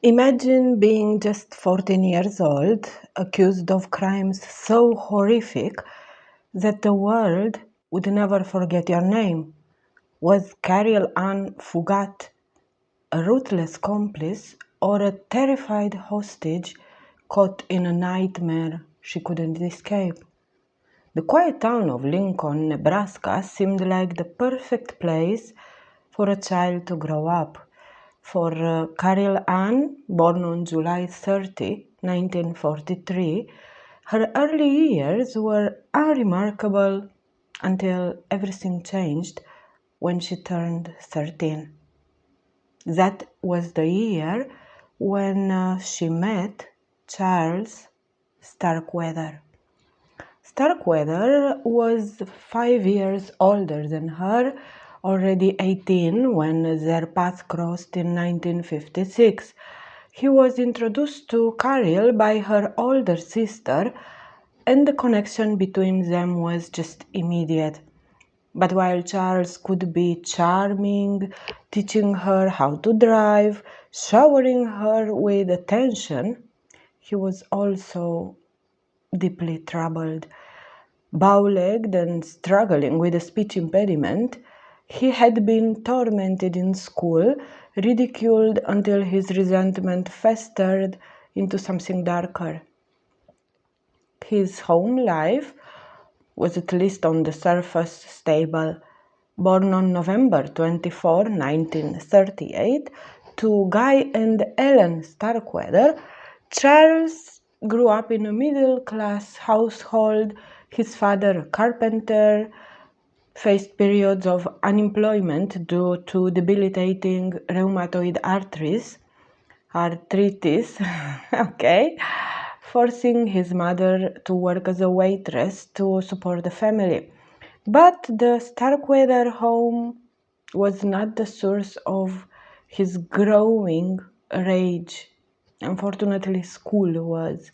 Imagine being just 14 years old, accused of crimes so horrific that the world would never forget your name. Was Caril Fugate a ruthless accomplice or a terrified hostage caught in a nightmare she couldn't escape? The quiet town of Lincoln, Nebraska seemed like the perfect place for a child to grow up. For Caril Ann, born on July 30, 1943, her early years were unremarkable until everything changed when she turned 13. That was the year when she met Charles Starkweather. Starkweather was 5 years older than her, already 18 when their paths crossed in 1956. He was introduced to Caril by her older sister, and the connection between them was just immediate. But while Charles could be charming, teaching her how to drive, showering her with attention, he was also deeply troubled. Bow-legged and struggling with a speech impediment, he had been tormented in school, ridiculed until his resentment festered into something darker. His home life was, at least on the surface, stable. Born on November 24, 1938, to Guy and Ellen Starkweather, Charles grew up in a middle-class household. His father, a carpenter, faced periods of unemployment due to debilitating rheumatoid arthritis, okay, forcing his mother to work as a waitress to support the family. But the Starkweather home was not the source of his growing rage. Unfortunately, school was.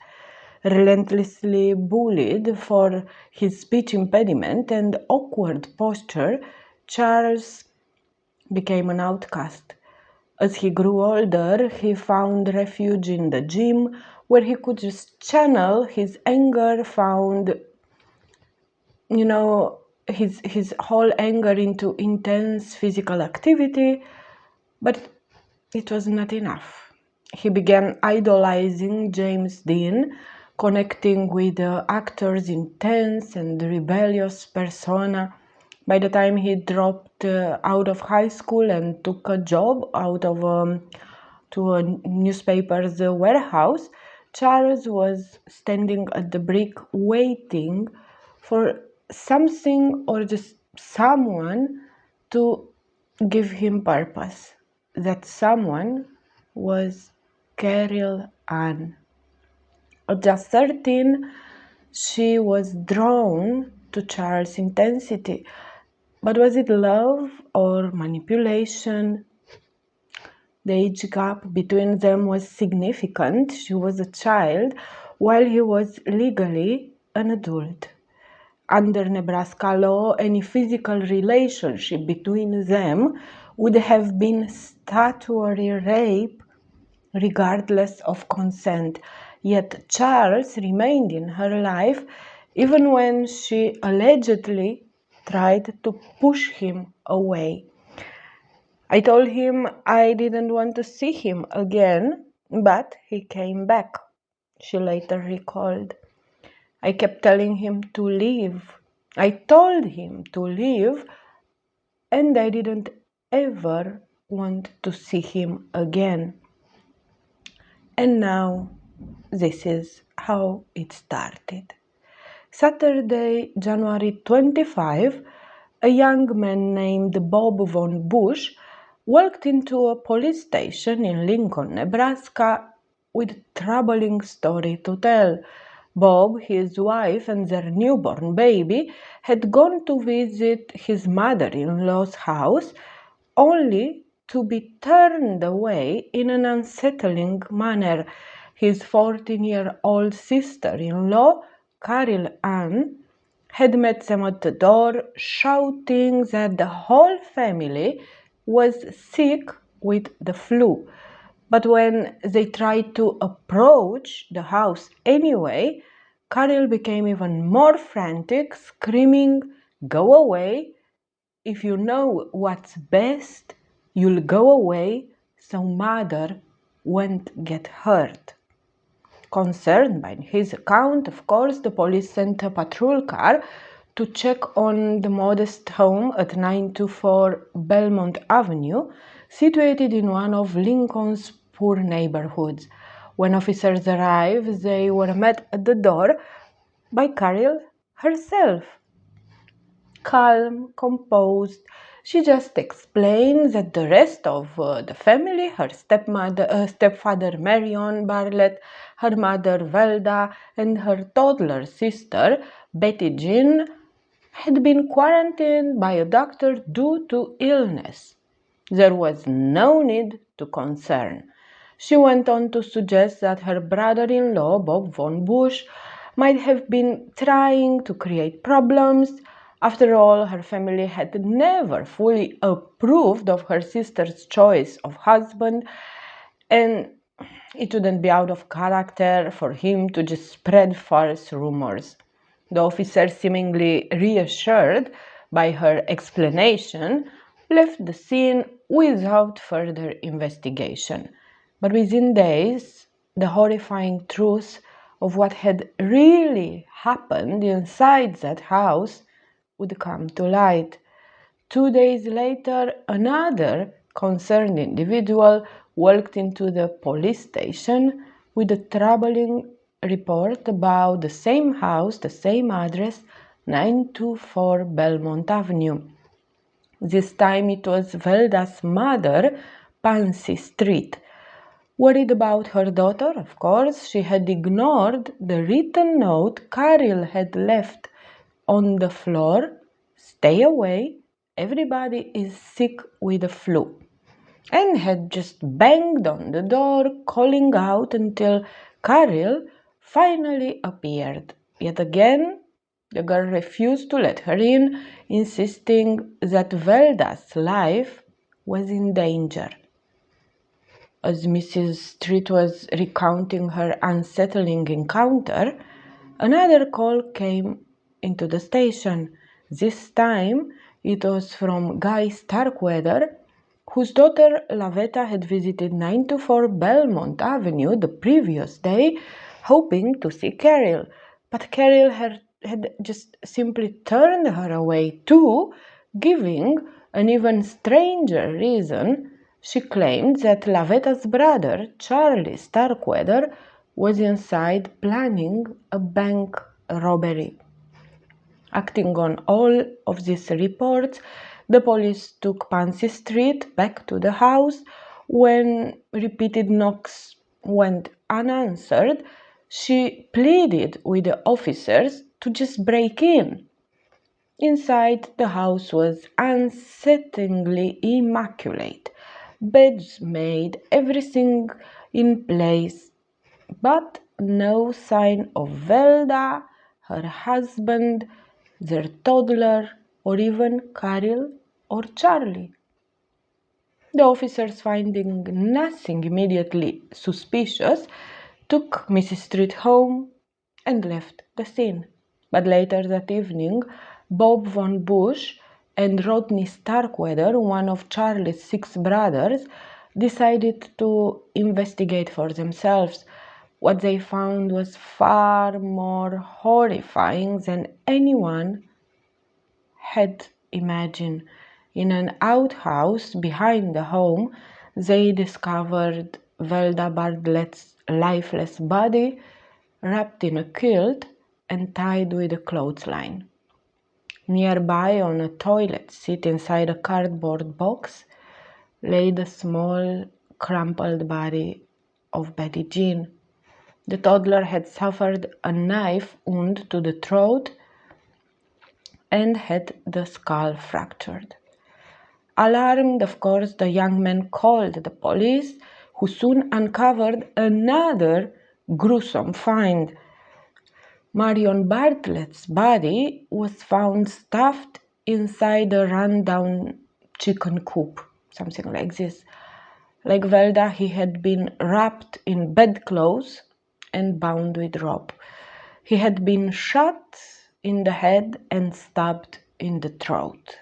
Relentlessly bullied for his speech impediment and awkward posture, Charles became an outcast. As he grew older, he found refuge in the gym, where he could just channel his anger, found, his whole anger into intense physical activity, but it was not enough. He began idolizing James Dean, connecting with the actor's intense and rebellious persona. By the time he dropped out of high school and took a job out of to a newspaper's warehouse, Charles was standing at the brick waiting for something or just someone to give him purpose. That someone was Caril Ann. At just 13, she was drawn to Charles' intensity. But was it love or manipulation? The age gap between them was significant. She was a child while he was legally an adult. Under Nebraska law, any physical relationship between them would have been statutory rape regardless of consent. Yet Charles remained in her life even when she allegedly tried to push him away. I told him I didn't want to see him again, but he came back, she later recalled. I kept telling him to leave. I told him to leave, and I didn't ever want to see him again. And now, this is how it started. Saturday, January 25, a young man named Bob von Bush walked into a police station in Lincoln, Nebraska, with a troubling story to tell. Bob, his wife, and their newborn baby had gone to visit his mother-in-law's house, only to be turned away in an unsettling manner. His 14-year-old sister-in-law, Caril Ann, had met them at the door, shouting that the whole family was sick with the flu. But when they tried to approach the house anyway, Caril became even more frantic, screaming, "Go away! If you know what's best, you'll go away so mother won't get hurt." Concerned by his account, of course, the police sent a patrol car to check on the modest home at 924 Belmont Avenue, situated in one of Lincoln's poor neighborhoods. When officers arrived, they were met at the door by Caril herself. Calm, composed, she just explained that the rest of the family, her stepfather Marion Bartlett, her mother Velda, and her toddler sister Betty Jean, had been quarantined by a doctor due to illness. There was no need to concern. She went on to suggest that her brother-in-law, Bob von Busch, might have been trying to create problems. After all, her family had never fully approved of her sister's choice of husband, and it wouldn't be out of character for him to just spread false rumors. The officer, seemingly reassured by her explanation, left the scene without further investigation. But within days, the horrifying truth of what had really happened inside that house would come to light. 2 days later, another concerned individual walked into the police station with a troubling report about the same house, the same address, 924 Belmont Avenue. This time it was Velda's mother, Pansy Street. Worried about her daughter, of course, she had ignored the written note Caril had left on the floor. "Stay away, everybody is sick with the flu," and had just banged on the door, calling out until Caril finally appeared. Yet again, the girl refused to let her in, insisting that Velda's life was in danger. As Mrs. Street was recounting her unsettling encounter, another call came into the station. This time it was from Guy Starkweather, whose daughter Lavetta had visited 924 Belmont Avenue the previous day, hoping to see Caril. But Caril had just simply turned her away too, giving an even stranger reason. She claimed that Lavetta's brother, Charlie Starkweather, was inside planning a bank robbery. Acting on all of these reports, the police took Pansy Street back to the house. When repeated knocks went unanswered, she pleaded with the officers to just break in. Inside, the house was unsettlingly immaculate. Beds made, everything in place, but no sign of Velda, her husband, their toddler, or even Caril or Charlie. The officers, finding nothing immediately suspicious, took Mrs. Street home and left the scene. But later that evening, Bob von Busch and Rodney Starkweather, one of Charlie's 6 brothers, decided to investigate for themselves. What they found was far more horrifying than anyone had imagined. In an outhouse behind the home, they discovered Velda Bartlett's lifeless body, wrapped in a quilt and tied with a clothesline. Nearby, on a toilet seat inside a cardboard box, lay the small, crumpled body of Betty Jean. The toddler had suffered a knife wound to the throat and had the skull fractured. Alarmed, of course, the young man called the police, who soon uncovered another gruesome find. Marion Bartlett's body was found stuffed inside a rundown chicken coop, something like this. Like Velda, he had been wrapped in bedclothes and bound with rope. He had been shot in the head and stabbed in the throat.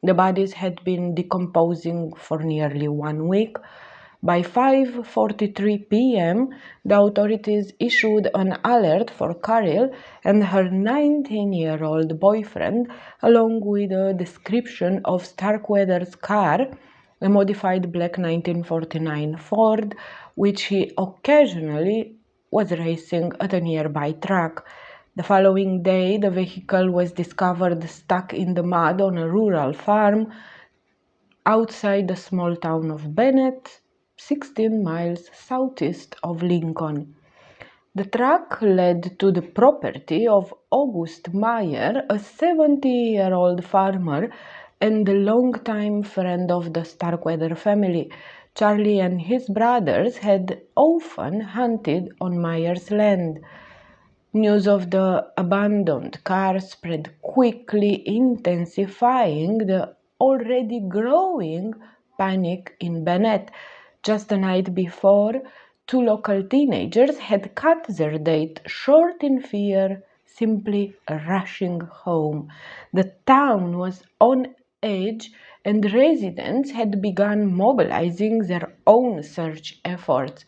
The bodies had been decomposing for nearly 1 week. By 5:43 p.m., the authorities issued an alert for Caril and her 19-year-old boyfriend, along with a description of Starkweather's car, a modified black 1949 Ford, which he occasionally was racing at a nearby track. The following day, the vehicle was discovered stuck in the mud on a rural farm outside the small town of Bennett, 16 miles southeast of Lincoln. The track led to the property of August Meyer, a 70-year-old farmer and a longtime friend of the Starkweather family. Charlie and his brothers had often hunted on Meyer's land. News of the abandoned car spread quickly, intensifying the already growing panic in Bennett. Just the night before, two local teenagers had cut their date short in fear, simply rushing home. The town was on edge, and residents had begun mobilizing their own search efforts.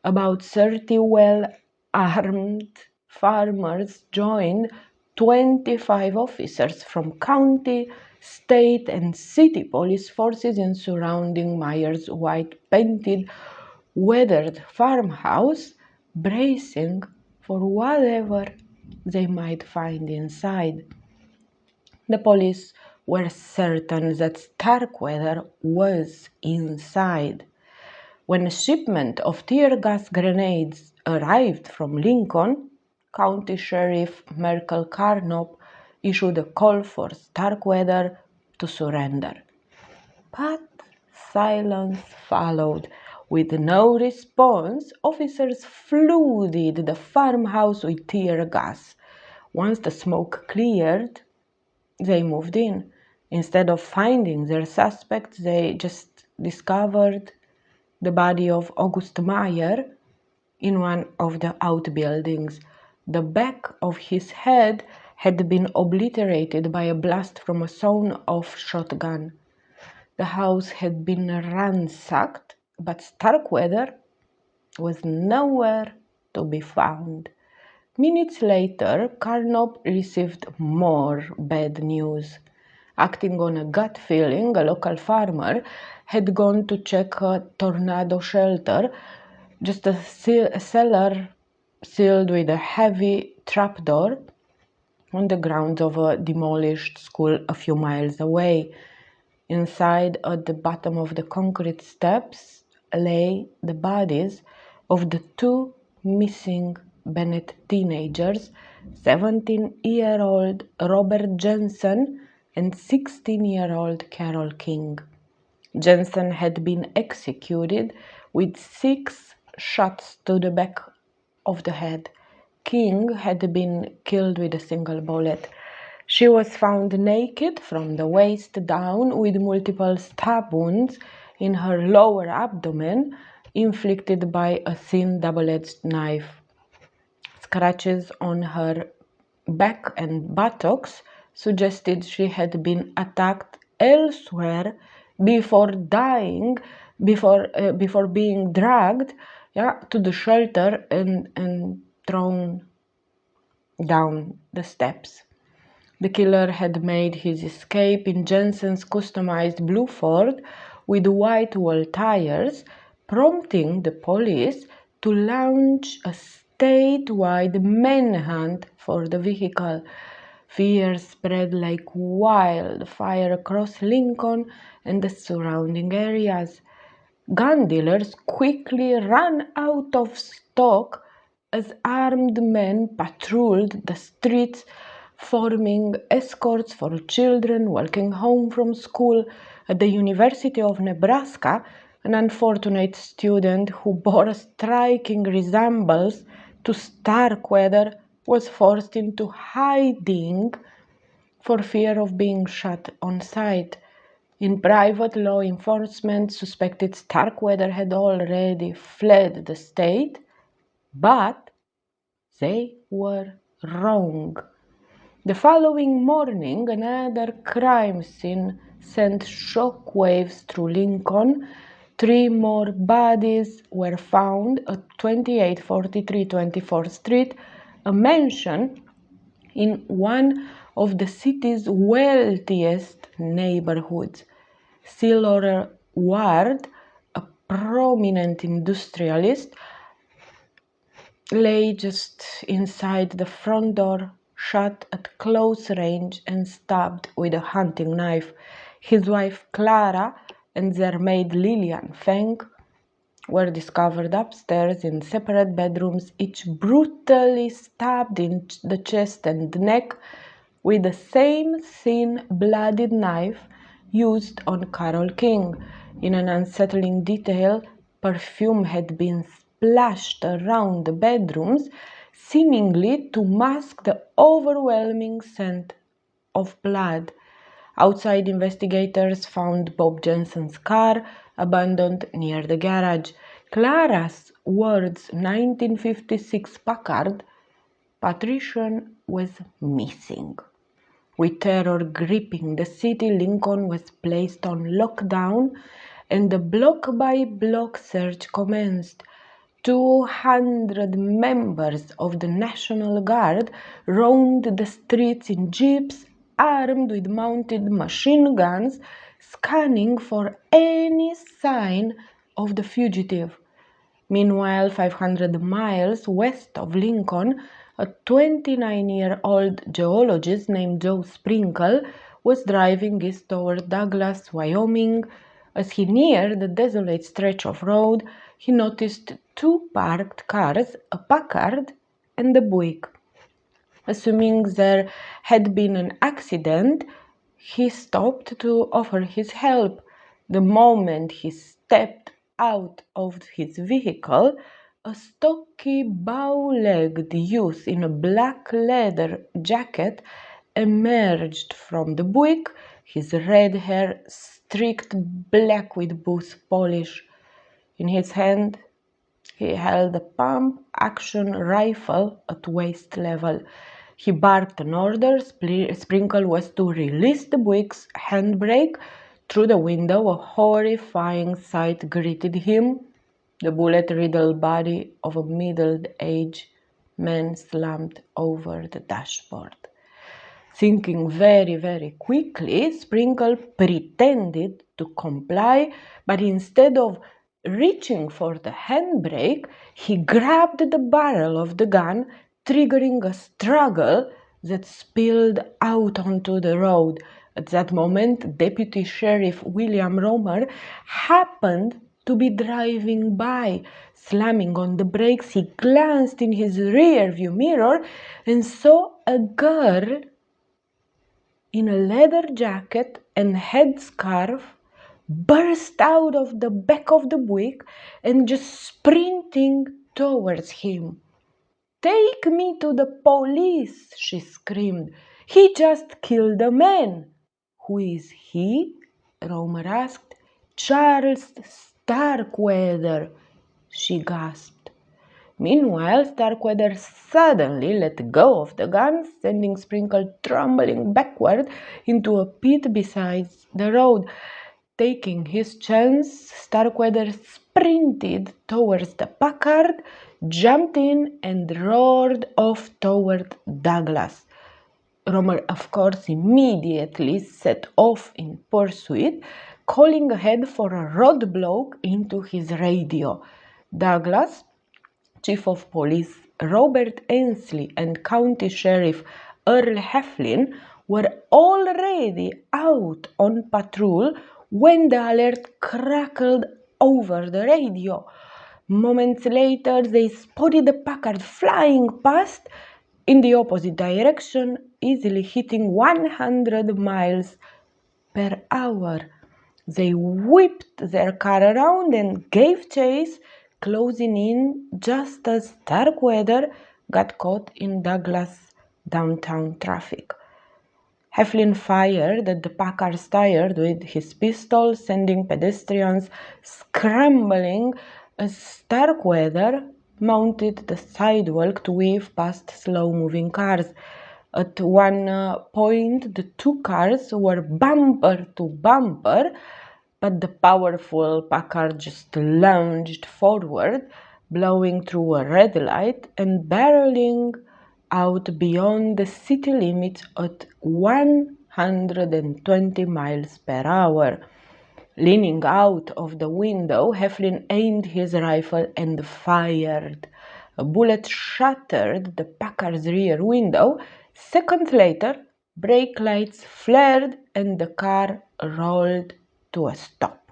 About 30 well-armed farmers joined 25 officers from county, state, and city police forces in surrounding Meyer's white-painted, weathered farmhouse, bracing for whatever they might find inside. The police were certain that Starkweather was inside. When a shipment of tear gas grenades arrived from Lincoln, County Sheriff Merkel Carnop issued a call for Starkweather to surrender. But silence followed. With no response, officers flooded the farmhouse with tear gas. Once the smoke cleared, they moved in. Instead of finding their suspects, they just discovered the body of August Meyer in one of the outbuildings. The back of his head had been obliterated by a blast from a sawn-off shotgun. The house had been ransacked, but Starkweather was nowhere to be found. Minutes later, Carnop received more bad news. Acting on a gut feeling, a local farmer had gone to check a tornado shelter, just a cellar sealed with a heavy trapdoor on the grounds of a demolished school a few miles away. Inside, at the bottom of the concrete steps, lay the bodies of the two missing Bennett teenagers, 17-year-old Robert Jensen and 16-year-old Carol King. Jensen had been executed with 6 shots to the back of the head. King had been killed with a single bullet. She was found naked from the waist down with multiple stab wounds in her lower abdomen inflicted by a thin double-edged knife. Scratches on her back and buttocks suggested she had been attacked elsewhere before dying, before being dragged to the shelter and thrown down the steps. The killer had made his escape in Jensen's customized blue Ford with white wall tires, prompting the police to launch a statewide manhunt for the vehicle. Fear spread like wildfire across Lincoln and the surrounding areas. Gun dealers quickly ran out of stock as armed men patrolled the streets, forming escorts for children walking home from school. At the University of Nebraska, an unfortunate student who bore a striking resemblance to Starkweather was forced into hiding for fear of being shot on sight. In private, law enforcement suspected Starkweather had already fled the state, but they were wrong. The following morning, another crime scene sent shockwaves through Lincoln. 3 more bodies were found at 2843 24th Street, a mansion in one of the city's wealthiest neighborhoods. Laura Ward, a prominent industrialist, lay just inside the front door, shot at close range and stabbed with a hunting knife. His wife Clara and their maid Lillian Feng were discovered upstairs in separate bedrooms, each brutally stabbed in the chest and neck with the same thin, bloodied knife used on Carol King. In an unsettling detail, perfume had been splashed around the bedrooms, seemingly to mask the overwhelming scent of blood. Outside, investigators found Bob Jensen's car abandoned near the garage. Clara's Ward's 1956 Packard Patrician was missing. With terror gripping the city, Lincoln was placed on lockdown and the block-by-block search commenced. 200 members of the National Guard roamed the streets in jeeps armed with mounted machine guns, scanning for any sign of the fugitive. Meanwhile, 500 miles west of Lincoln, a 29-year-old geologist named Joe Sprinkle was driving east toward Douglas, Wyoming. As he neared the desolate stretch of road, he noticed 2 parked cars, a Packard and a Buick. Assuming there had been an accident, he stopped to offer his help. The moment he stepped out of his vehicle, a stocky, bow-legged youth in a black leather jacket emerged from the Buick, his red hair streaked black with booth polish. In his hand, he held a pump-action rifle at waist level. He barked an order. Sprinkle was to release the Buick's handbrake. Through the window, a horrifying sight greeted him. The bullet-riddled body of a middle-aged man slumped over the dashboard. Thinking very, very quickly, Sprinkle pretended to comply, but instead of reaching for the handbrake, he grabbed the barrel of the gun, triggering a struggle that spilled out onto the road. At that moment, Deputy Sheriff William Romer happened to be driving by. Slamming on the brakes, he glanced in his rearview mirror and saw a girl in a leather jacket and headscarf burst out of the back of the Buick and just sprinting towards him. "Take me to the police," she screamed. "He just killed a man." "Who is he?" Romer asked. "Charles Starkweather," she gasped. Meanwhile, Starkweather suddenly let go of the gun, sending Sprinkle tumbling backward into a pit beside the road. Taking his chance, Starkweather sprinted towards the Packard, jumped in, and roared off toward Douglas. Romer, of course, immediately set off in pursuit, calling ahead for a roadblock into his radio. Douglas, Chief of Police Robert Ainsley and County Sheriff Earl Heflin were already out on patrol when the alert crackled over the radio. Moments later, they spotted the Packard flying past in the opposite direction, easily hitting 100 miles per hour. They whipped their car around and gave chase, closing in just as Starkweather got caught in Douglas downtown traffic. Heflin fired at the Packard's tire with his pistol, sending pedestrians scrambling as Starkweather mounted the sidewalk to weave past slow-moving cars. At one point, the two cars were bumper to bumper, but the powerful Packard just lunged forward, blowing through a red light and barreling out beyond the city limits at 120 miles per hour. Leaning out of the window, Heflin aimed his rifle and fired. A bullet shattered the Packard's rear window. Seconds later, brake lights flared and the car rolled to a stop.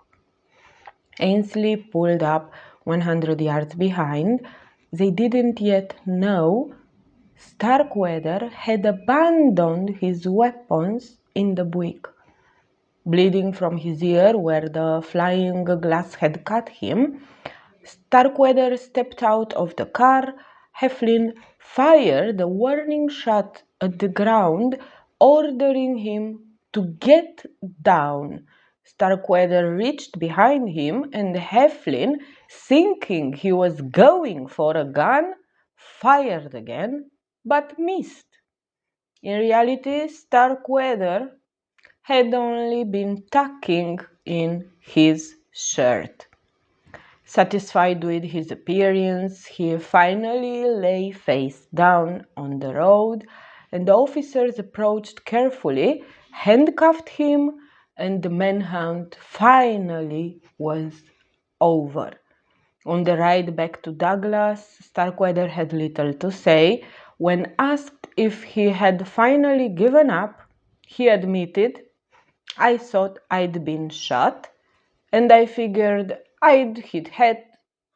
Ainsley pulled up 100 yards behind. They didn't yet know Starkweather had abandoned his weapons in the Buick. Bleeding from his ear where the flying glass had cut him, Starkweather stepped out of the car. Heflin fired a warning shot at the ground, ordering him to get down. Starkweather reached behind him, and Heflin, thinking he was going for a gun, fired again, but missed. In reality, Starkweather had only been tucking in his shirt. Satisfied with his appearance, he finally lay face down on the road, and the officers approached carefully, handcuffed him, and the manhunt finally was over. On the ride back to Douglas, Starkweather had little to say. When asked if he had finally given up, he admitted, "I thought I'd been shot, and I figured I'd hit head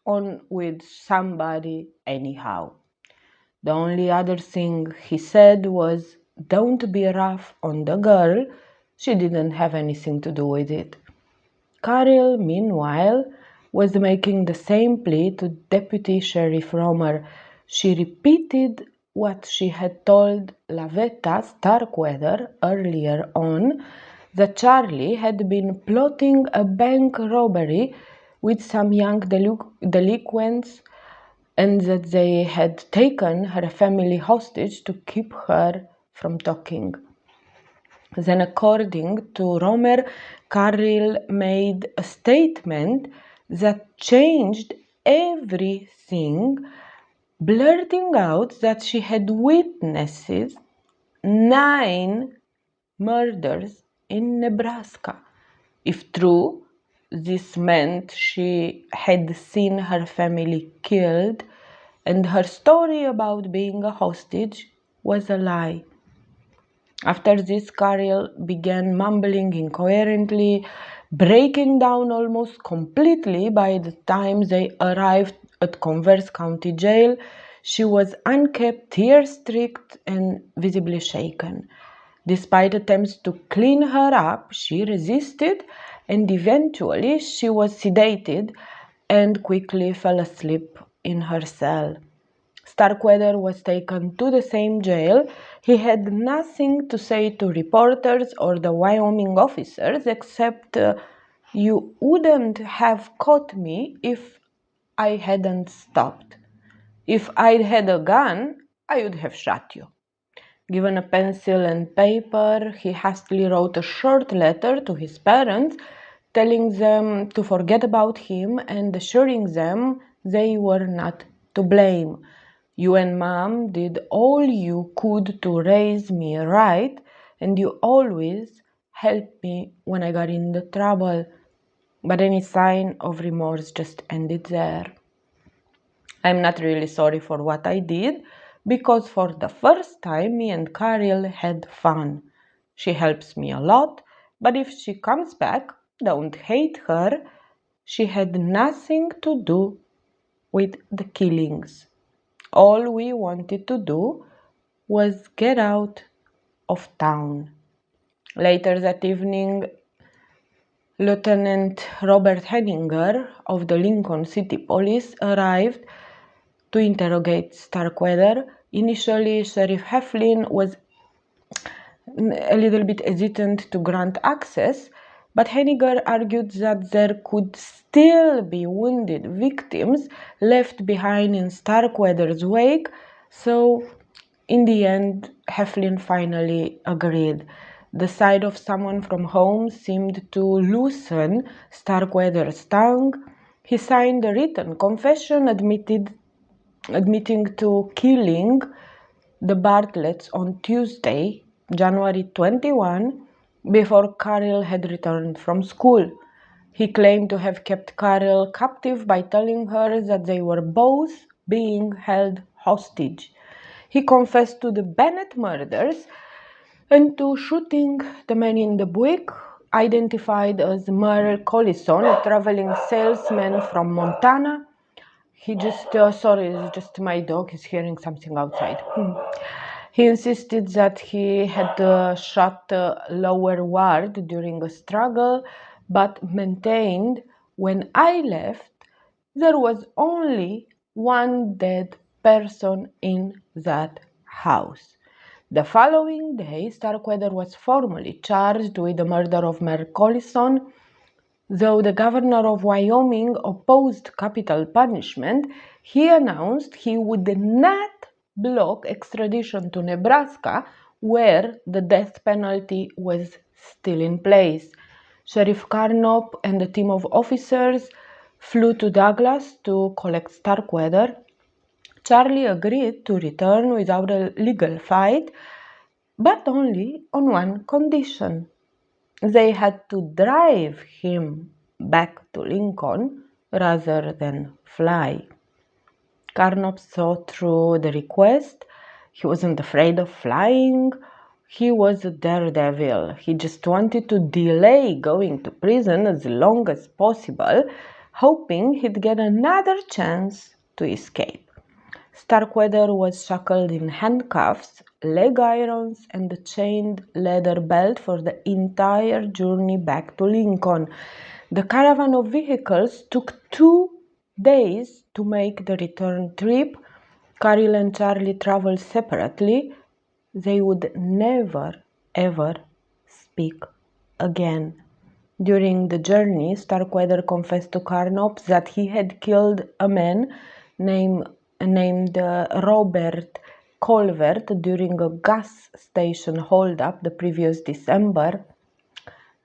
on with somebody anyhow." The only other thing he said was, "Don't be rough on the girl. She didn't have anything to do with it." Caril, meanwhile, was making the same plea to Deputy Sheriff Romer. She repeated what she had told Lavetta Starkweather earlier on, that Charlie had been plotting a bank robbery with some young delinquents and that they had taken her family hostage to keep her from talking. Then, according to Romer, Caril made a statement that changed everything, blurting out that she had witnessed 9 murders in Nebraska. If true, this meant she had seen her family killed, and her story about being a hostage was a lie. After this, Caril began mumbling incoherently, breaking down almost completely. By the time they arrived at Converse County Jail, she was unkempt, tear-streaked, and visibly shaken. Despite attempts to clean her up, she resisted, and eventually she was sedated and quickly fell asleep in her cell. Starkweather was taken to the same jail. He had nothing to say to reporters or the Wyoming officers except, "You wouldn't have caught me if I hadn't stopped. If I'd had a gun, I would have shot you." Given a pencil and paper, he hastily wrote a short letter to his parents, telling them to forget about him and assuring them they were not to blame. "You and Mom did all you could to raise me right, and you always helped me when I got into trouble." But any sign of remorse just ended there. "I'm not really sorry for what I did, because for the first time me and Caril had fun. She helps me a lot, but if she comes back, don't hate her. She had nothing to do with the killings. All we wanted to do was get out of town." Later that evening, Lieutenant Robert Henninger of the Lincoln City Police arrived to interrogate Starkweather. Initially, Sheriff Heflin was a little bit hesitant to grant access, but Henniger argued that there could still be wounded victims left behind in Starkweather's wake, so in the end, Heflin finally agreed. The sight of someone from home seemed to loosen Starkweather's tongue. He signed a written confession admitting to killing the Bartletts on Tuesday, January 21, before Caril had returned from school. He claimed to have kept Caril captive by telling her that they were both being held hostage. He confessed to the Bennett murders and to shooting the man in the Buick, identified as Merle Collison, a traveling salesman from Montana. He just, sorry, it's just my dog is hearing something outside. He insisted that he had shot Lower Ward during a struggle, but maintained when I left, there was only one dead person in that house. The following day, Starkweather was formally charged with the murder of Merle Collison. Though the governor of Wyoming opposed capital punishment, he announced he would not block extradition to Nebraska, where the death penalty was still in place. Sheriff Carnop and a team of officers flew to Douglas to collect Starkweather. Charlie agreed to return without a legal fight, but only on one condition. They had to drive him back to Lincoln rather than fly. Carnop saw through the request. He wasn't afraid of flying. He was a daredevil. He just wanted to delay going to prison as long as possible, hoping he'd get another chance to escape. Starkweather was shackled in handcuffs, leg irons, and a chained leather belt for the entire journey back to Lincoln. The caravan of vehicles took 2 days to make the return trip. Caril and Charlie traveled separately. They would never, ever speak again. During the journey, Starkweather confessed to Carnop that he had killed a man named Robert Colvert during a gas station holdup the previous December.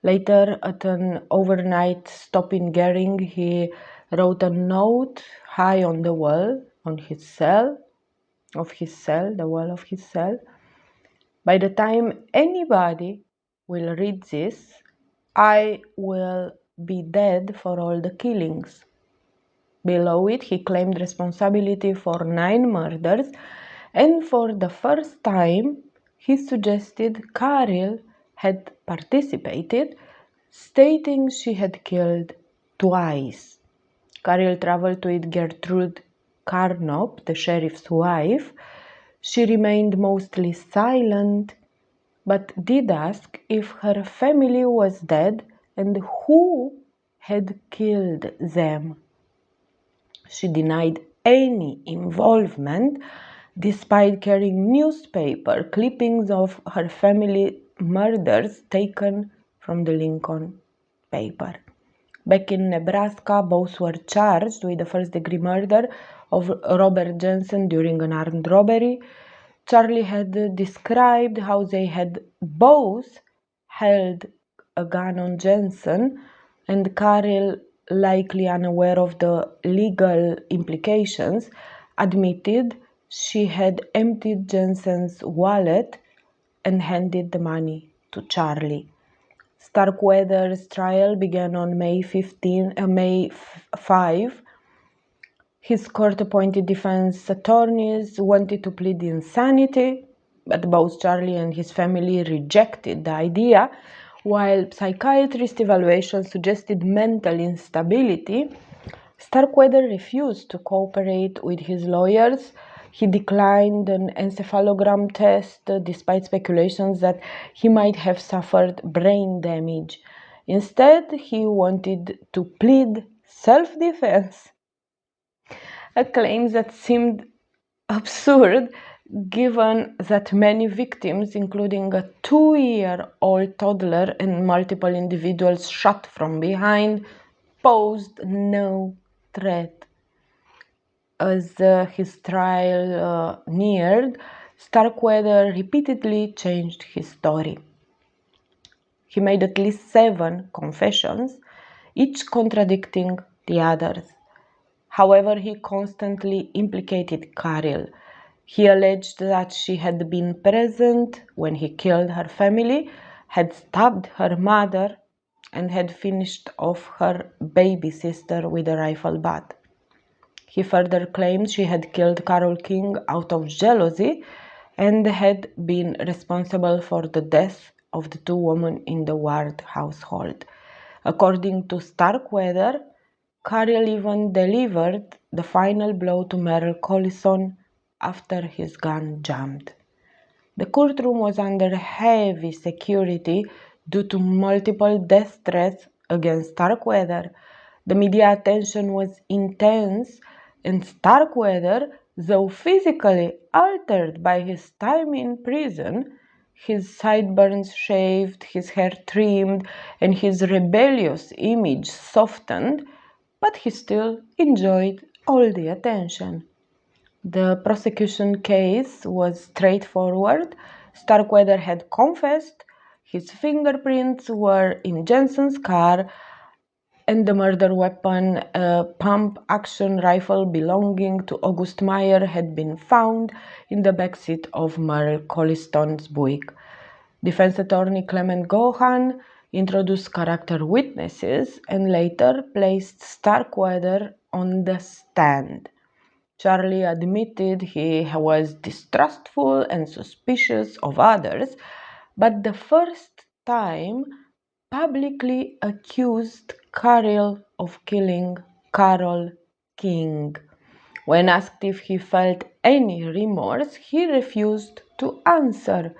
Later, at an overnight stop in Gering, he wrote a note high on the wall the wall of his cell. By the time anybody will read this, I will be dead for all the killings. Below it, he claimed responsibility for 9 murders, and for the first time, he suggested Caril had participated, stating she had killed twice. Caril traveled with Gertrude Carnop, the sheriff's wife. She remained mostly silent, but did ask if her family was dead and who had killed them. She denied any involvement, despite carrying newspaper clippings of her family murders taken from the Lincoln paper. Back in Nebraska, both were charged with the first-degree murder of Robert Jensen during an armed robbery. Charlie had described how they had both held a gun on Jensen, and Caril, likely unaware of the legal implications, admitted she had emptied Jensen's wallet and handed the money to Charlie. Starkweather's trial began on May 5. His court-appointed defense attorneys wanted to plead insanity, but both Charlie and his family rejected the idea, while psychiatrist evaluations suggested mental instability. Starkweather refused to cooperate with his lawyers. He declined an encephalogram test despite speculations that he might have suffered brain damage. Instead, he wanted to plead self-defense, a claim that seemed absurd given that many victims, including a 2-year-old toddler and multiple individuals shot from behind, posed no threat. As his trial neared, Starkweather repeatedly changed his story. He made at least 7 confessions, each contradicting the others. However, he constantly implicated Caril. He alleged that she had been present when he killed her family, had stabbed her mother, and had finished off her baby sister with a rifle butt. He further claimed she had killed Carol King out of jealousy and had been responsible for the death of the 2 women in the Ward household. According to Starkweather, Caril even delivered the final blow to Merrill Collison after his gun jammed. The courtroom was under heavy security due to multiple death threats against Starkweather. The media attention was intense, and Starkweather, though physically altered by his time in prison, his sideburns shaved, his hair trimmed, and his rebellious image softened, but he still enjoyed all the attention. The prosecution case was straightforward. Starkweather had confessed, his fingerprints were in Jensen's car, and the murder weapon, a pump-action rifle belonging to August Meyer, had been found in the backseat of Merle Colliston's Buick. Defense attorney Clement Gohan introduced character witnesses and later placed Starkweather on the stand. Charlie admitted he was distrustful and suspicious of others, but the first time publicly accused Caril of killing Carol King. When asked if he felt any remorse, he refused to answer.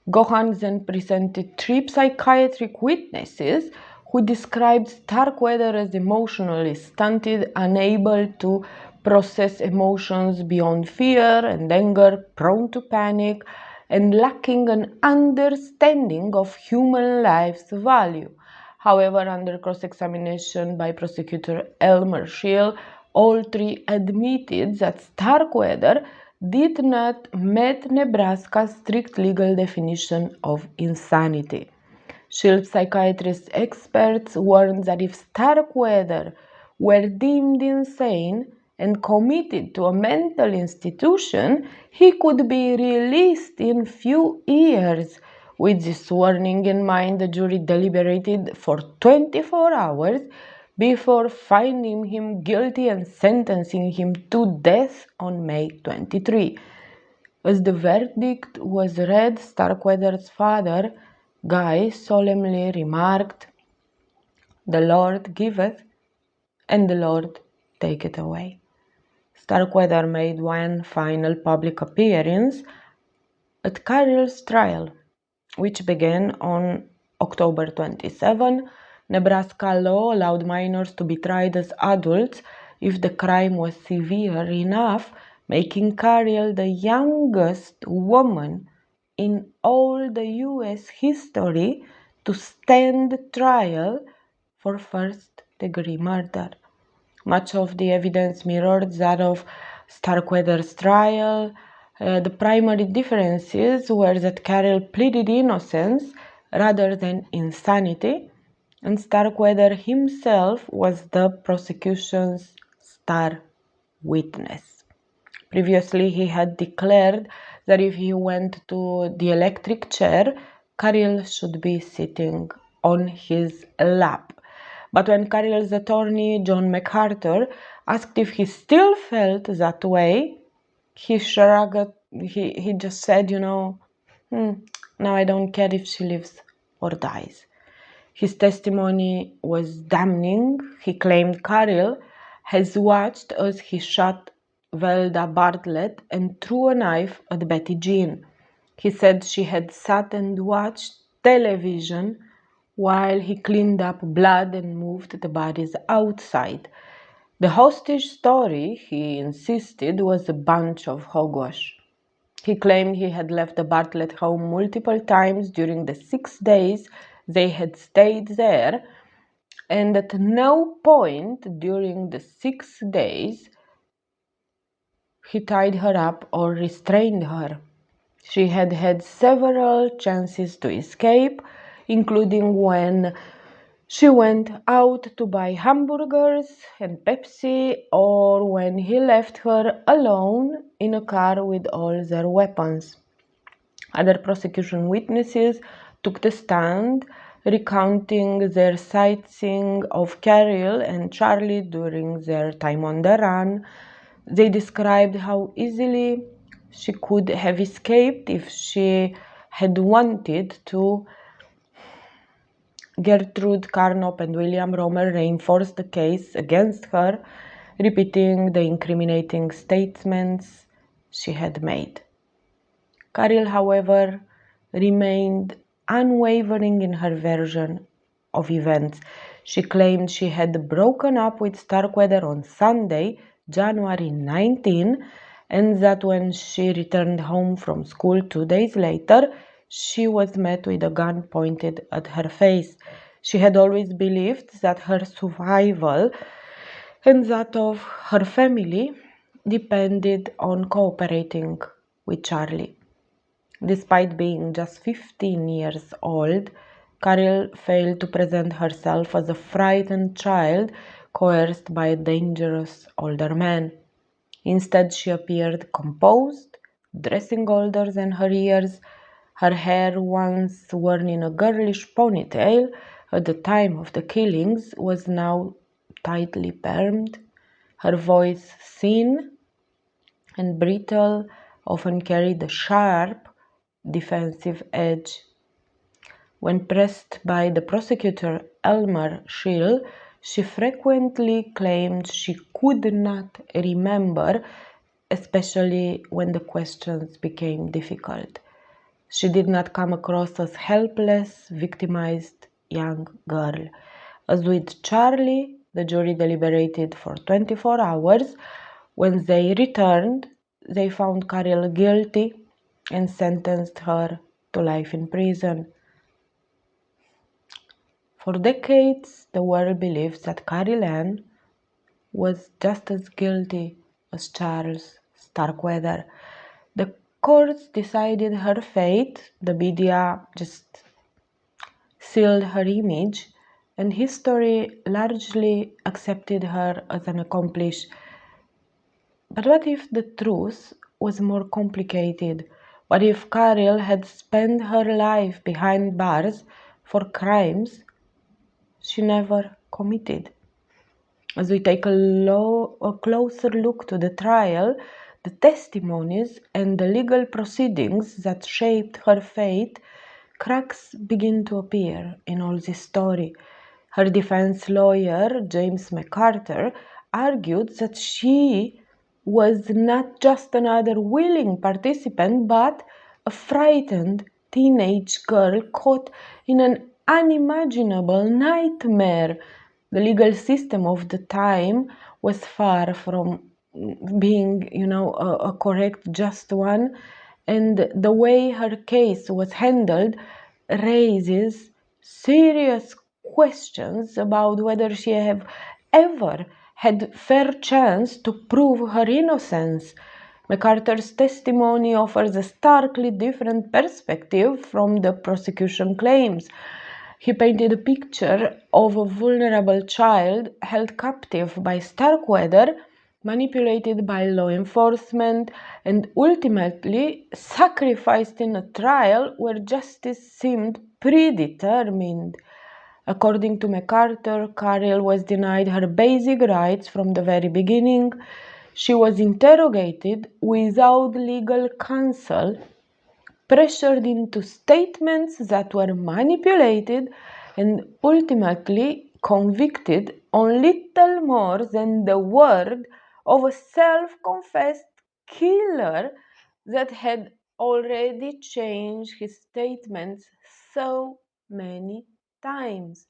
Gohan then presented 3 psychiatric witnesses who described Starkweather as emotionally stunted, unable to process emotions beyond fear and anger, prone to panic, and lacking an understanding of human life's value. However, under cross-examination by prosecutor Elmer Schill, all 3 admitted that Starkweather did not meet Nebraska's strict legal definition of insanity. Shield's psychiatrist experts warned that if Starkweather were deemed insane and committed to a mental institution, he could be released in few years. With this warning in mind, the jury deliberated for 24 hours before finding him guilty and sentencing him to death on May 23. As the verdict was read, Starkweather's father, Guy, solemnly remarked, "The Lord giveth, and the Lord taketh away." Starkweather made one final public appearance at Caril's trial, which began on October 27. Nebraska law allowed minors to be tried as adults if the crime was severe enough, making Caril the youngest woman in all the U.S. history to stand trial for first-degree murder. Much of the evidence mirrored that of Starkweather's trial. The primary differences were that Caril pleaded innocence rather than insanity, and Starkweather himself was the prosecution's star witness. Previously, he had declared that if he went to the electric chair, Caril should be sitting on his lap. But when Caril's attorney, John MacArthur, asked if he still felt that way, he shrugged. He just said, now I don't care if she lives or dies. His testimony was damning. He claimed Caril has watched as he shot Velda Bartlett and threw a knife at Betty Jean. He said she had sat and watched television while he cleaned up blood and moved the bodies outside. The hostage story, he insisted, was a bunch of hogwash. He claimed he had left the Bartlett home multiple times during the 6 days they had stayed there, and at no point during the 6 days he tied her up or restrained her. She had had several chances to escape, including when she went out to buy hamburgers and Pepsi, or when he left her alone in a car with all their weapons. Other prosecution witnesses took the stand, recounting their sightseeing of Caril and Charlie during their time on the run. They described how easily she could have escaped if she had wanted to. Gertrude Carnop and William Romer reinforced the case against her, repeating the incriminating statements she had made. Caril, however, remained unwavering in her version of events. She claimed she had broken up with Starkweather on Sunday, January 19, and that when she returned home from school 2 days later, she was met with a gun pointed at her face. She had always believed that her survival and that of her family depended on cooperating with Charlie. Despite being just 15 years old, Caril failed to present herself as a frightened child coerced by a dangerous older man. Instead, she appeared composed, dressing older than her years. Her hair, once worn in a girlish ponytail at the time of the killings, was now tightly permed. Her voice, thin and brittle, often carried a sharp, defensive edge. When pressed by the prosecutor Elmer Schill, she frequently claimed she could not remember, especially when the questions became difficult. She did not come across as helpless, victimized young girl. As with Charlie, the jury deliberated for 24 hours. When they returned, they found Caril guilty and sentenced her to life in prison. For decades, the world believed that Caril Ann was just as guilty as Charles Starkweather. The courts decided her fate, the media just sealed her image, and history largely accepted her as an accomplice. But what if the truth was more complicated? What if Caril had spent her life behind bars for crimes she never committed? As we take a closer look to the trial, the testimonies, and the legal proceedings that shaped her fate, cracks begin to appear in all this story. Her defense lawyer, James McArthur, argued that she was not just another willing participant, but a frightened teenage girl caught in an unimaginable nightmare. The legal system of the time was far from being, a correct, just one, and the way her case was handled raises serious questions about whether she have ever had fair chance to prove her innocence. MacArthur's testimony offers a starkly different perspective from the prosecution claims. He painted a picture of a vulnerable child held captive by Starkweather, manipulated by law enforcement, and ultimately sacrificed in a trial where justice seemed predetermined. According to MacArthur, Caril was denied her basic rights from the very beginning. She was interrogated without legal counsel, pressured into statements that were manipulated, and ultimately convicted on little more than the word of a self-confessed killer that had already changed his statements so many times.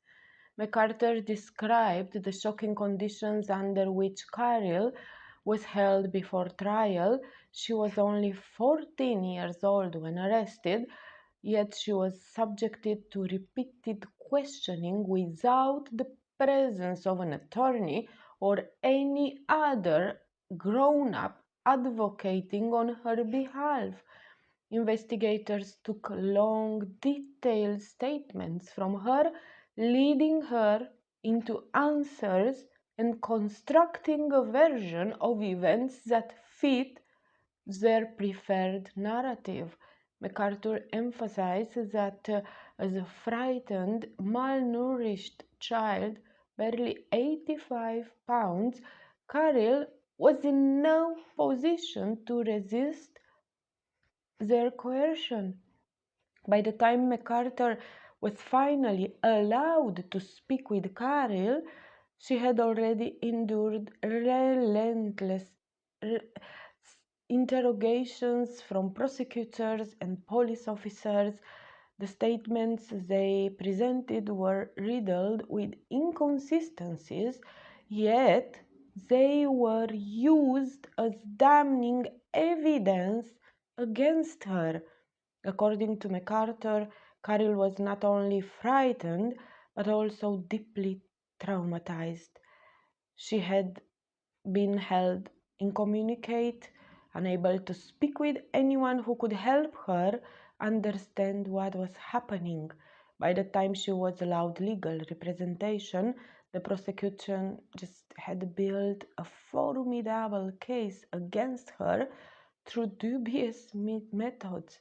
MacArthur described the shocking conditions under which Caril was held before trial. She was only 14 years old when arrested, yet she was subjected to repeated questioning without the presence of an attorney or any other grown up advocating on her behalf. Investigators took long, detailed statements from her, leading her into answers and constructing a version of events that fit their preferred narrative. MacArthur emphasized that as a frightened, malnourished child, barely 85 pounds, Caril was in no position to resist their coercion. By the time MacArthur was finally allowed to speak with Caril, she had already endured relentless interrogations from prosecutors and police officers. The statements they presented were riddled with inconsistencies, yet they were used as damning evidence against her. According to MacArthur, Caril was not only frightened but also deeply traumatized. She had been held incommunicate, unable to speak with anyone who could help her understand what was happening. By the time she was allowed legal representation, the prosecution just had built a formidable case against her through dubious methods.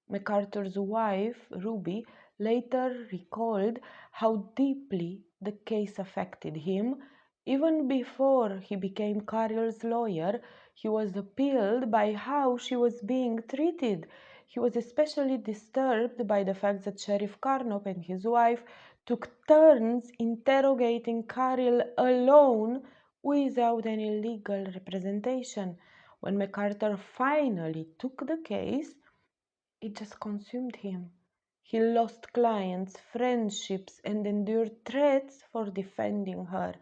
MacArthur's wife, Ruby, later recalled how deeply the case affected him. Even before he became Caril's lawyer, he was appalled by how she was being treated. He was especially disturbed by the fact that Sheriff Carnop and his wife took turns interrogating Caril alone without any legal representation. When MacArthur finally took the case, it just consumed him. He lost clients, friendships, and endured threats for defending her.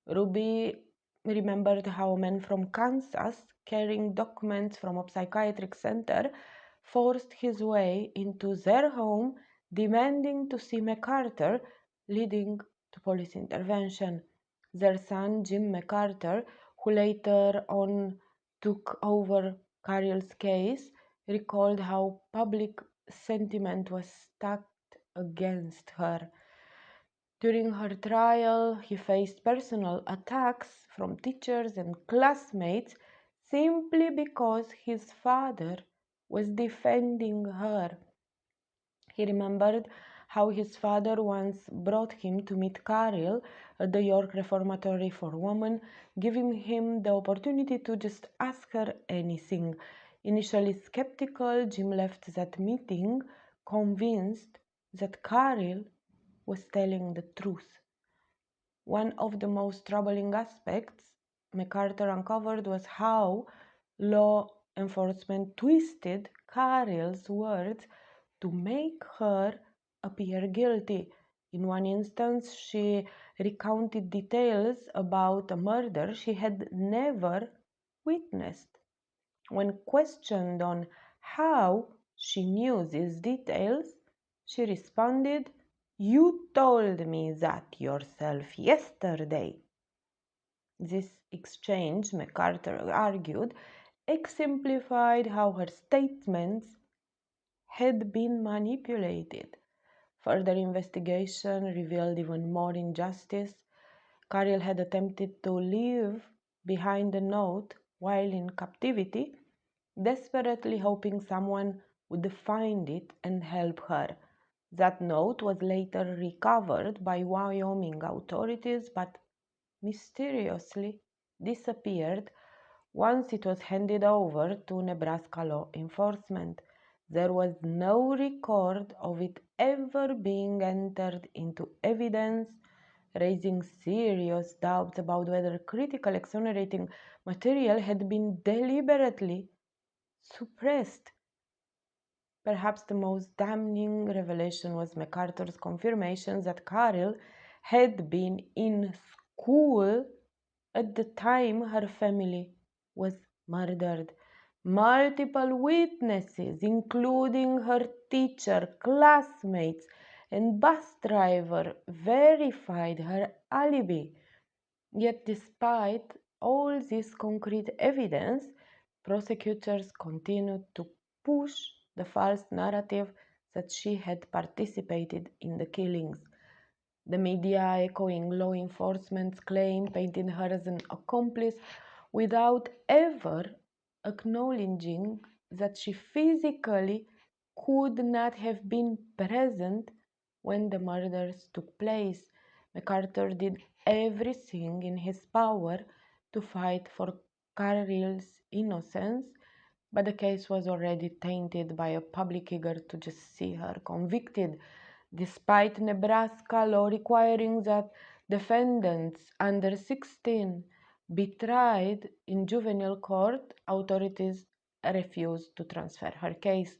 Ruby remembered how a man from Kansas, carrying documents from a psychiatric center, forced his way into their home, demanding to see MacArthur, leading to police intervention. Their son, Jim MacArthur, who later on took over Caril's case, recalled how public sentiment was stacked against her. During her trial, he faced personal attacks from teachers and classmates simply because his father was defending her. He remembered how his father once brought him to meet Caril at the York Reformatory for Women, giving him the opportunity to just ask her anything. Initially skeptical, Jim left that meeting convinced that Caril was telling the truth. One of the most troubling aspects MacArthur uncovered was how law enforcement twisted Caril's words to make her appear guilty. In one instance, she recounted details about a murder she had never witnessed. When questioned on how she knew these details, she responded, "You told me that yourself yesterday." This exchange, MacArthur argued, exemplified how her statements had been manipulated. Further investigation revealed even more injustice. Caril had attempted to leave behind a note while in captivity, desperately hoping someone would find it and help her. That note was later recovered by Wyoming authorities but mysteriously disappeared once it was handed over to Nebraska law enforcement. There was no record of it ever being entered into evidence, raising serious doubts about whether critical exonerating material had been deliberately suppressed. Perhaps the most damning revelation was MacArthur's confirmation that Caril had been in school At the time, her family was murdered. Multiple witnesses, including her teacher, classmates, and bus driver, verified her alibi. Yet, despite all this concrete evidence, prosecutors continued to push the false narrative that she had participated in the killings. The media, echoing law enforcement's claim, painted her as an accomplice without ever acknowledging that she physically could not have been present when the murders took place. MacArthur did everything in his power to fight for Caril's innocence, but the case was already tainted by a public eager to just see her convicted. Despite Nebraska law requiring that defendants under 16 be tried in juvenile court, authorities refused to transfer her case.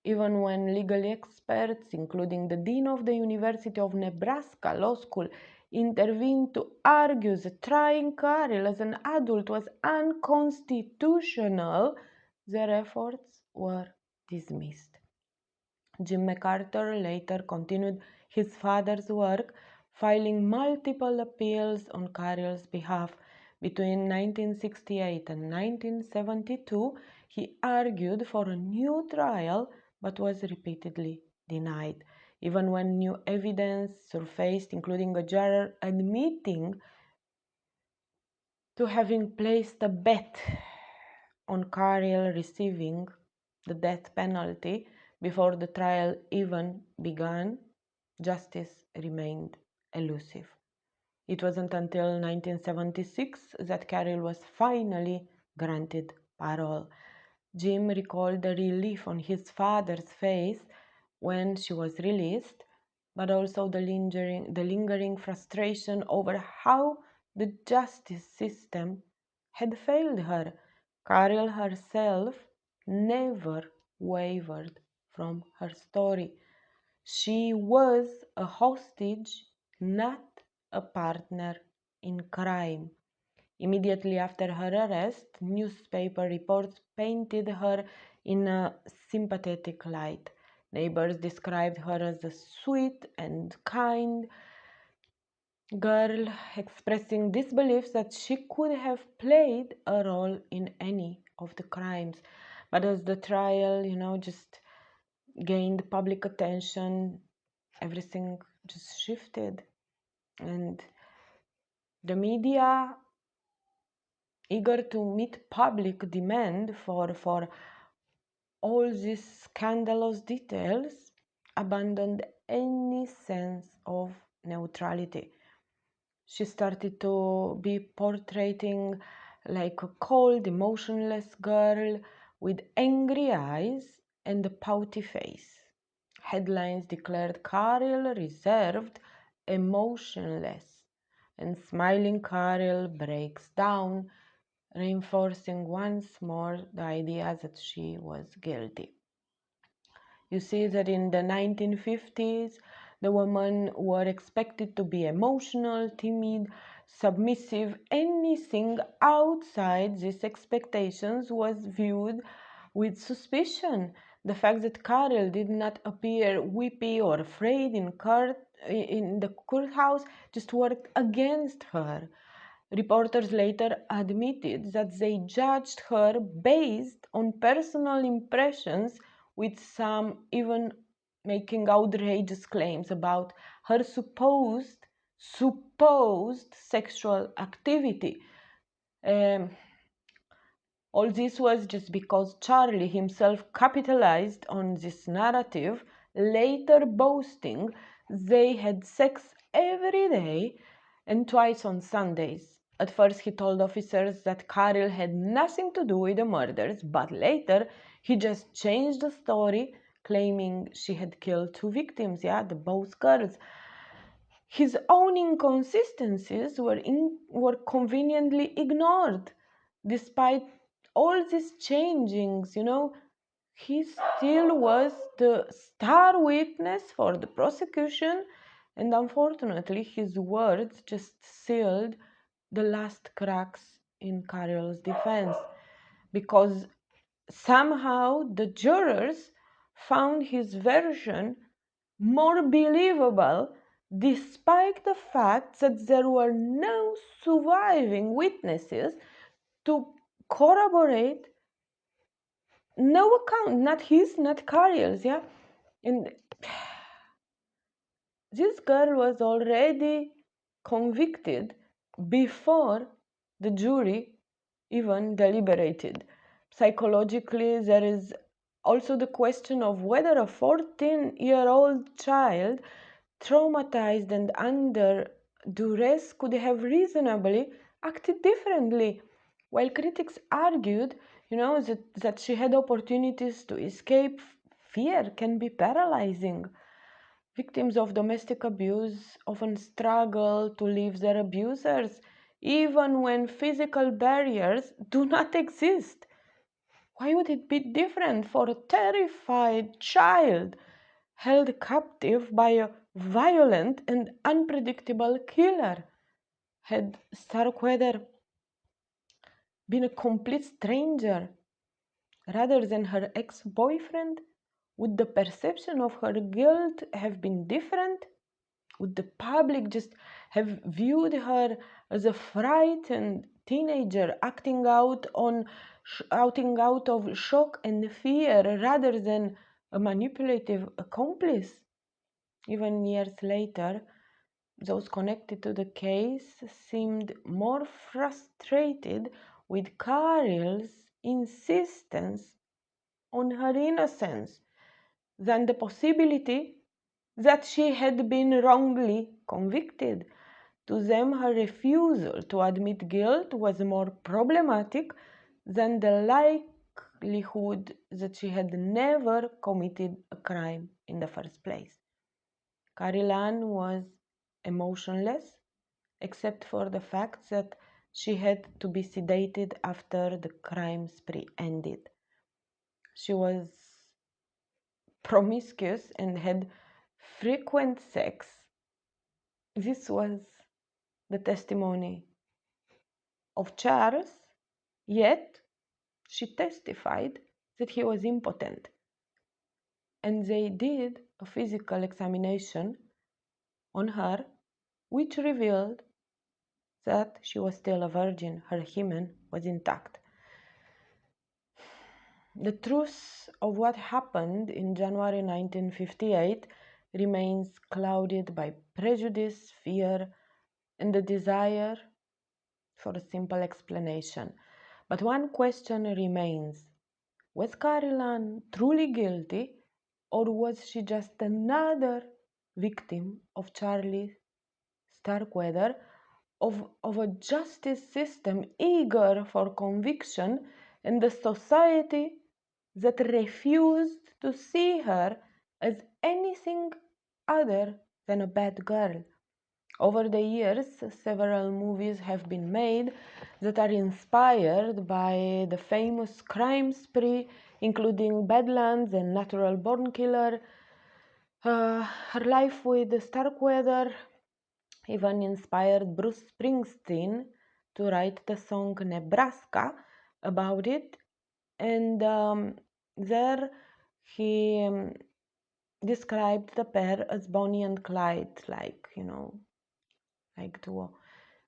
Even when legal experts, including the dean of the University of Nebraska Law School, intervened to argue that trying Caril as an adult was unconstitutional, their efforts were dismissed. Jim MacArthur later continued his father's work, filing multiple appeals on Caril's behalf. Between 1968 and 1972, he argued for a new trial but was repeatedly denied. Even when new evidence surfaced, including a juror admitting to having placed a bet on Caril receiving the death penalty before the trial even began, justice remained elusive. It wasn't until 1976 that Caril was finally granted parole. Jim recalled the relief on his father's face when she was released, but also the lingering frustration over how the justice system had failed her. Caril herself never wavered from her story. She was a hostage, not a partner in crime. Immediately after her arrest, newspaper reports painted her in a sympathetic light. Neighbors described her as a sweet and kind girl, expressing disbelief that she could have played a role in any of the crimes. But as the trial, just gained public attention, everything just shifted. And the media, eager to meet public demand for all these scandalous details, abandoned any sense of neutrality. She started to be portraying like a cold, emotionless girl with angry eyes and a pouty face. Headlines declared Caril reserved, emotionless, and smiling Caril breaks down, reinforcing once more the idea that she was guilty. You see that in the 1950s, the women were expected to be emotional, timid, submissive. Anything outside these expectations was viewed with suspicion. The fact that Carol did not appear weepy or afraid in the courthouse just worked against her. Reporters later admitted that they judged her based on personal impressions, with some even making outrageous claims about her supposed sexual activity. Um, all this was just because Charlie himself capitalized on this narrative, later boasting they had sex every day and twice on Sundays. At first, he told officers that Caril had nothing to do with the murders, but later he just changed the story, claiming she had killed two victims, yeah, the both girls. His own inconsistencies were conveniently ignored. Despite all these changings, he still was the star witness for the prosecution, and unfortunately, his words just sealed the last cracks in Caril's defense, because somehow the jurors found his version more believable despite the fact that there were no surviving witnesses to corroborate, no account, not his, not Caril's, yeah. And this girl was already convicted before the jury even deliberated. Psychologically, there is also the question of whether a 14-year-old child traumatized and under duress could have reasonably acted differently. While critics argued, that she had opportunities to escape, fear can be paralyzing. Victims of domestic abuse often struggle to leave their abusers, even when physical barriers do not exist. Why would it be different for a terrified child held captive by a violent and unpredictable killer? Had Starkweather been a complete stranger rather than her ex boyfriend? Would the perception of her guilt have been different? Would the public just have viewed her as a frightened teenager acting out of shock and fear rather than a manipulative accomplice? Even years later, those connected to the case seemed more frustrated with Caril's insistence on her innocence than the possibility that she had been wrongly convicted. To them, her refusal to admit guilt was more problematic than the likelihood that she had never committed a crime in the first place. Caril was emotionless, except for the fact that she had to be sedated after the crime spree ended. She was promiscuous and had frequent sex. This was the testimony of Charles, yet she testified that he was impotent. And they did a physical examination on her, which revealed that she was still a virgin. Her hymen was intact. The truth of what happened in January 1958 remains clouded by prejudice, fear, and the desire for a simple explanation. But one question remains: was Caril truly guilty, or was she just another victim of Charlie Starkweather, of a justice system eager for conviction and a society that refused to see her as anything other than a bad girl? Over the years, several movies have been made that are inspired by the famous crime spree, including Badlands and Natural Born Killer. Her life with Starkweather even inspired Bruce Springsteen to write the song Nebraska about it. And there he described the pair as Bonnie and Clyde, like duo.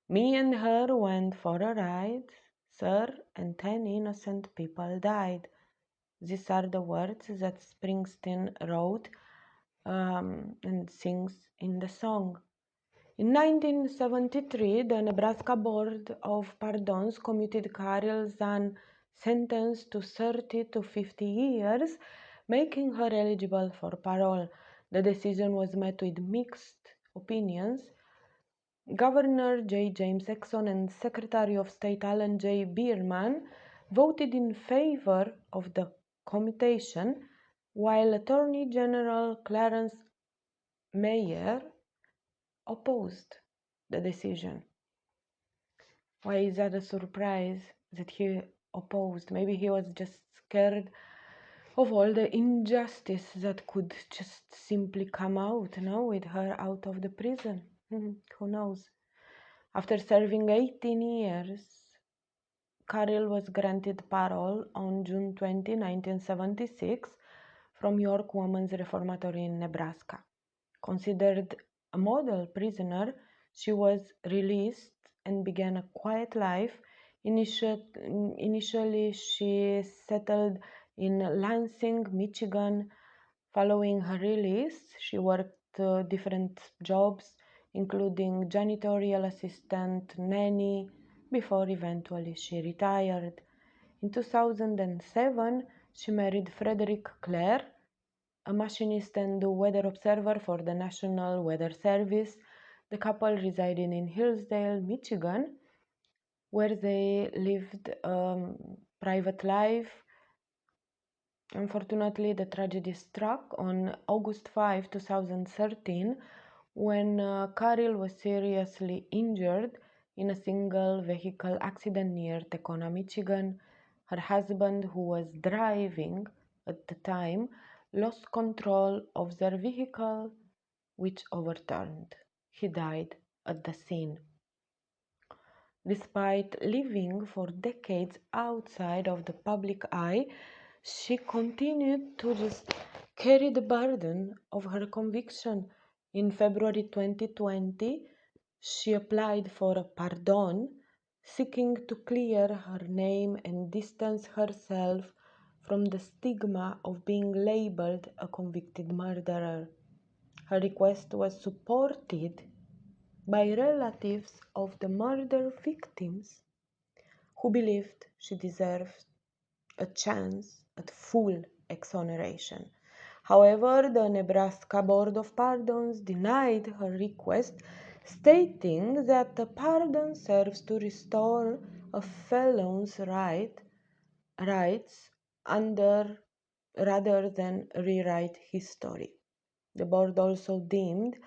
Me and her went for a ride, sir, and 10 innocent people died. These are the words that Springsteen wrote and sings in the song. In 1973, the Nebraska Board of Pardons commuted Caril Zahn sentence to 30 to 50 years, making her eligible for parole. The decision was met with mixed opinions. Governor J. James Exon and Secretary of State Alan J. Bierman voted in favor of the commutation, while Attorney General Clarence Mayer opposed the decision. Why is that a surprise that he opposed? Maybe he was just scared of all the injustice that could just simply come out, with her out of the prison. Who knows? After serving 18 years, Caril was granted parole on June 20, 1976, from York Women's Reformatory in Nebraska. Considered a model prisoner, she was released and began a quiet life. Initially, she settled in Lansing, Michigan. Following her release, she worked different jobs, including janitorial assistant, nanny, before eventually she retired. In 2007, she married Frederick Clare, a machinist and weather observer for the National Weather Service. The couple resided in Hillsdale, Michigan, where they lived a private life. Unfortunately, the tragedy struck on August 5, 2013, when Caril was seriously injured in a single vehicle accident near Tacona, Michigan. Her husband, who was driving at the time, lost control of their vehicle, which overturned. He died at the scene. Despite living for decades outside of the public eye, she continued to just carry the burden of her conviction. In February 2020, she applied for a pardon, seeking to clear her name and distance herself from the stigma of being labeled a convicted murderer. Her request was supported by relatives of the murder victims who believed she deserved a chance at full exoneration. However, the Nebraska Board of Pardons denied her request, stating that the pardon serves to restore a felon's rights under rather than rewrite history. The board also deemed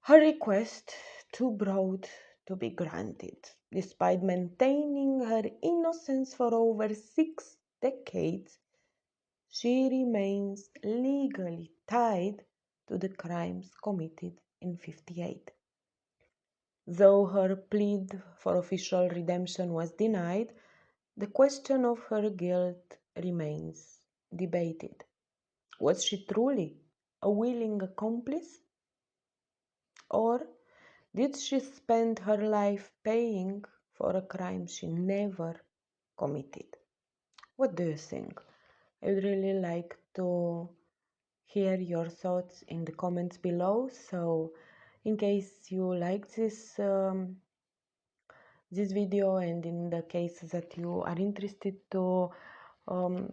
her request too broad to be granted. Despite maintaining her innocence for over 6 decades, she remains legally tied to the crimes committed in 58. Though her plea for official redemption was denied, the question of her guilt remains debated. Was she truly a willing accomplice? Or did she spend her life paying for a crime she never committed? What do you think? I would really like to hear your thoughts in the comments below. So, in case you like this video, and in the case that you are interested to um,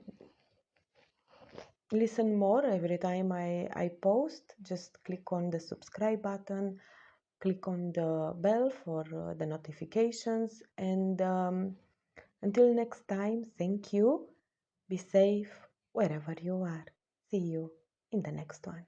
listen more every time I post, just click on the subscribe button, click on the bell for the notifications, and until next time, thank you. Be safe wherever you are. See you in the next one.